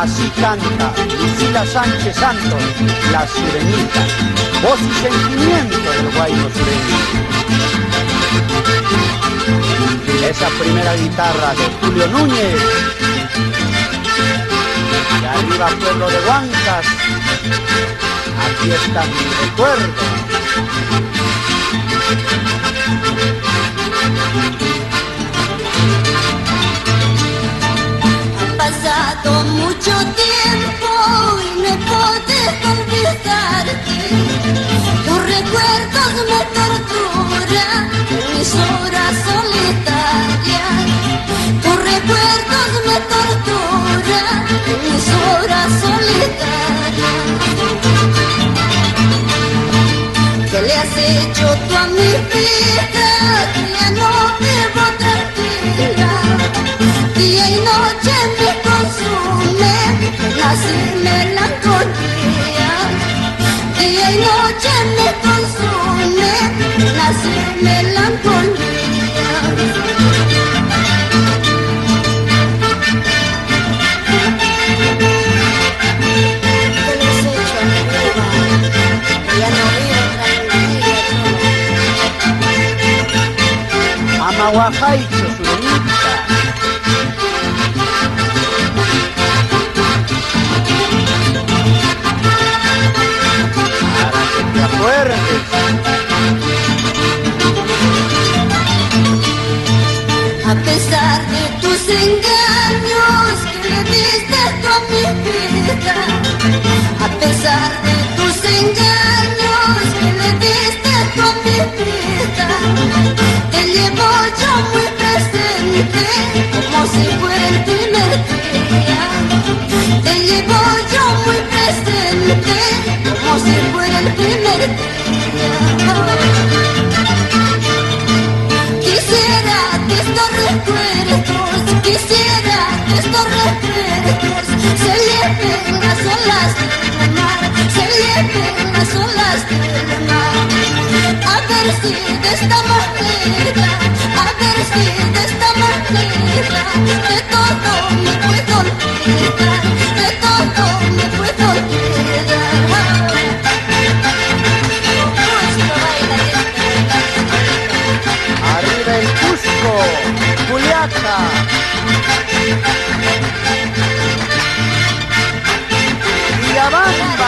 Así canta Lucila Sánchez Santos, la Sirenita, voz y sentimiento del guayno sureño. Esa primera guitarra de Julio Núñez. Y arriba pueblo de Huancas, aquí está mi recuerdo. Ha pasado mucho tiempo y no puedes olvidarte. Tus recuerdos me torturan en mis horas solitarias. Tus recuerdos me torturan en mis horas solitarias. ¿Qué le has hecho tú a mi vida? Que ya no vivo tranquila. Día y noche me consume la melancolía. Día y noche me consume la melancolía. ¿Qué le has hecho a mi vida? Ya no vivo tranquila. Amahuajaicho, Sureñita. Para que te acuerdes. A pesar de tus engaños que le diste tú a mi vida, a pesar de tus engaños que le diste tú a mi vida, te llevo yo muy presente como si fuera el primer día. Te llevo yo muy presente como si fuera el primer día. Quisiera que estos recuerdos se lleven las olas del mar, se lleven las olas del mar. A ver si de esta manera, a ver si de esta manera, de todo me puedo olvidar, de todo me puedo olvidar. Arriba el Cusco, Juliaca. Villabamba.